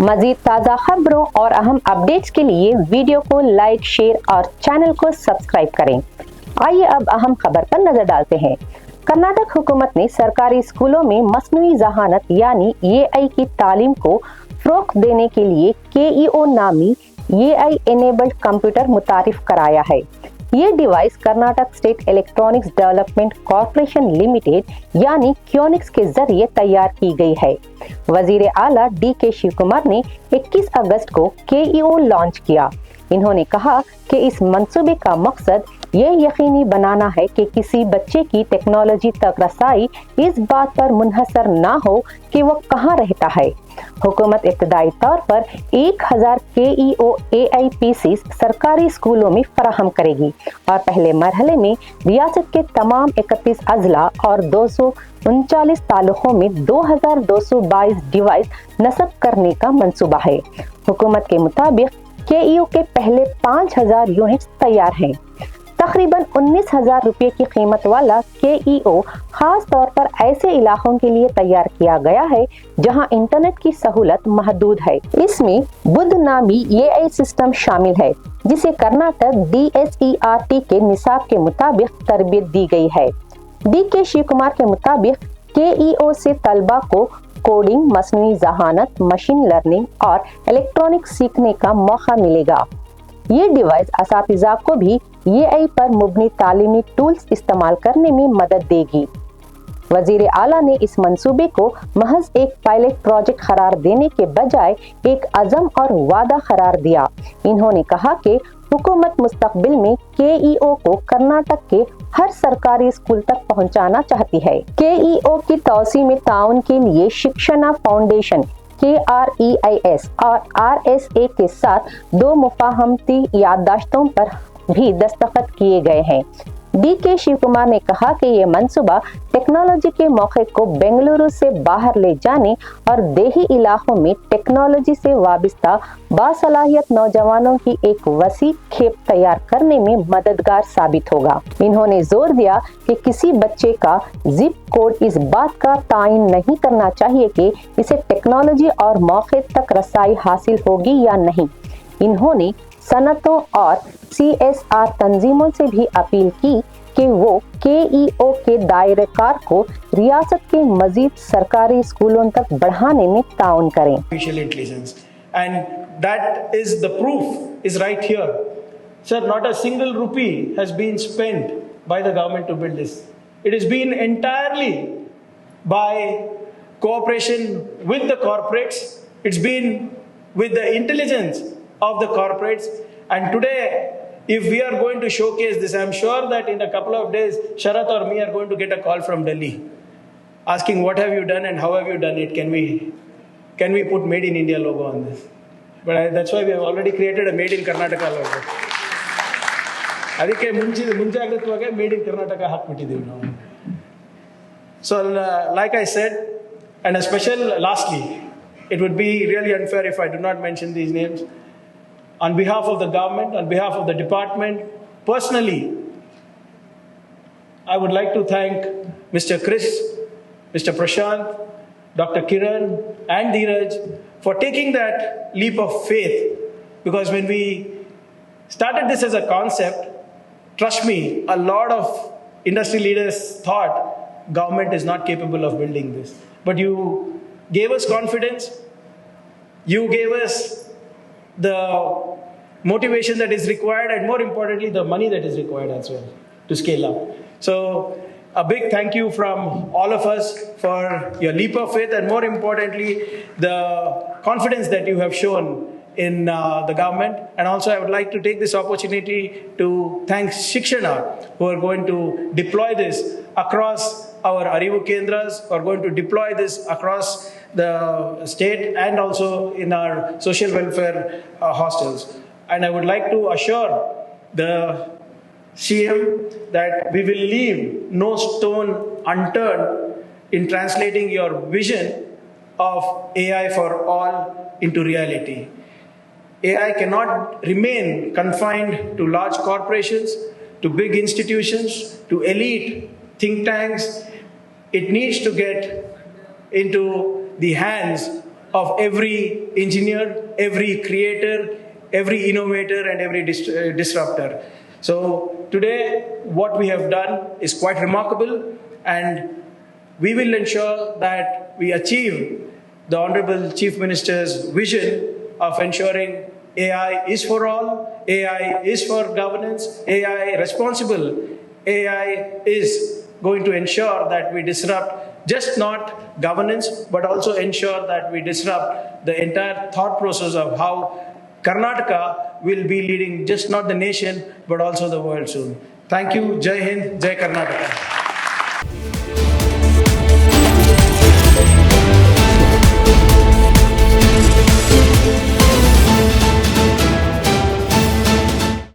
مزید تازہ خبروں اور اہم اپڈیٹس کے لیے ویڈیو کو لائک، شیئر اور چینل کو سبسکرائب کریں۔ آئیے اب اہم خبر پر نظر ڈالتے ہیں۔ کرناٹک حکومت نے سرکاری اسکولوں میں مصنوعی ذہانت یعنی AI کی تعلیم کو فروغ دینے کے لیے KEO نامی AI انیبلڈ کمپیوٹر متعارف کرایا ہے۔ یہ device Karnataka state electronics development corporation limited یعنی کیونکس کے ذریعے تیار کی گئی ہے۔ وزیر اعلیٰ DK شیو کمار نے 21 اگست کو KEO لانچ کیا۔ انہوں نے کہا کہ اس منصوبے کا مقصد یہ یقینی بنانا ہے کہ کسی بچے کی ٹیکنالوجی تک رسائی اس بات پر منحصر نہ ہو کہ وہ کہاں رہتا ہے۔ حکومت ابتدائی طور پر 1000 KEO AI PCs سرکاری اسکولوں میں فراہم کرے گی اور پہلے مرحلے میں ریاست کے تمام 31 اضلاع اور 239 تعلقوں میں 2222 ڈیوائس نصب کرنے کا منصوبہ ہے۔ حکومت کے مطابق KEO کے پہلے 5000 یونٹس تیار ہیں۔ تقریباً 19,000 روپے کی قیمت والا KEO خاص طور پر ایسے علاقوں کے لیے تیار کیا گیا ہے جہاں انٹرنیٹ کی سہولت محدود ہے۔ اس میں بدھ نامی AI سسٹم شامل ہے جسے کرناٹک DSERT کے نصاب کے مطابق تربیت دی گئی ہے۔ DK شیو کمار کے مطابق KEO سے طلبہ کو کوڈنگ، مصنوعی ذہانت، مشین لرننگ اور الیکٹرانکس سیکھنے کا موقع ملے گا۔ یہ ڈیوائس اساتذہ کو بھی AI پر مبنی تعلیمی ٹولز استعمال کرنے میں مدد دے گی۔ وزیر اعلیٰ نے اس منصوبے کو محض ایک پائلٹ پروجیکٹ قرار دینے کے بجائے ایک عزم اور وعدہ قرار دیا۔ انہوں نے کہا کہ حکومت مستقبل میں KEO کو کرناٹک کے ہر سرکاری اسکول تک پہنچانا چاہتی ہے۔ KEO کی توسیع میں تعاون کے لیے شکشنا فاؤنڈیشن KREIS اور RSA کے ساتھ 2 مفاہمتی یادداشتوں پر بھی دستخط کیے گئے ہیں۔ DK شیو کمار نے کہا کہ یہ منصوبہ ٹیکنالوجی کے موقع کو بنگلورو سے باہر لے جانے اور دیہی علاقوں میں ٹیکنالوجی سے وابستہ باصلاحیت نوجوانوں کی ایک وسیع کھیپ تیار کرنے میں مددگار ثابت ہوگا۔ انہوں نے زور دیا کہ کسی بچے کا زپ کوڈ اس بات کا تعین نہیں کرنا چاہیے کہ اسے ٹیکنالوجی اور موقع تک رسائی حاصل ہوگی یا نہیں۔ انہوں نے صنعتوں اور CSR تنظیموں سے بھی اپیل کی کہ وہ KEO کے دائرہ کار کو ریاست کے مزید سرکاری اسکولوں تک بڑھانے میں تعاون کریں۔ And that is the proof is right here. Sir, not a single rupee has been spent by the government to build this. It has been entirely by cooperation with the corporates. It's been with the intelligence of the corporates. And today, if we are going to showcase this, I'm sure that in a couple of days, Sharat or me are going to get a call from Delhi asking what have you done and how have you done it? Can we put Made in India logo on this? But that's why we have already created a Made in Karnataka logo. ಅದಕ್ಕೆ ಮುಂಜಾಗ್ರತವಾಗಿ Made in Karnataka ಹಾಕ್ಬಿಟ್ಟಿದ್ದೀವಿ ನಾವು. So like I said, and lastly, it would be really unfair if I do not mention these names. On behalf of the government, on behalf of the department, personally, I would like to thank Mr. Chris, Mr. Prashant, Dr. Kiran and Dheeraj for taking that leap of faith, because when we started this as a concept, trust me, a lot of industry leaders thought government is not capable of building this. But you gave us confidence, you gave us the motivation that is required, and more importantly, the money that is required as well to scale up. So a big thank you from all of us for your leap of faith, and more importantly, the confidence that you have shown in the government. And also I would like to take this opportunity to thank Shikshana, who are going to deploy this across our Arivu Kendras, who are going to deploy this across the state and also in our social welfare hostels. And I would like to assure the CM that we will leave no stone unturned in translating your vision of AI for all into reality. AI cannot remain confined to large corporations, to big institutions, to elite think tanks. It needs to get into the hands of every engineer, every creator, every innovator, and every disruptor. So today what we have done is quite remarkable, and we will ensure that we achieve the Honorable Chief Minister's vision of ensuring AI is for all, AI is for governance, AI responsible. AI is going to ensure that we disrupt just not governance, but also ensure that we disrupt the entire thought process of how Karnataka will be leading just not the nation, but also the world soon. Thank you. Jai Hind, Jai Karnataka.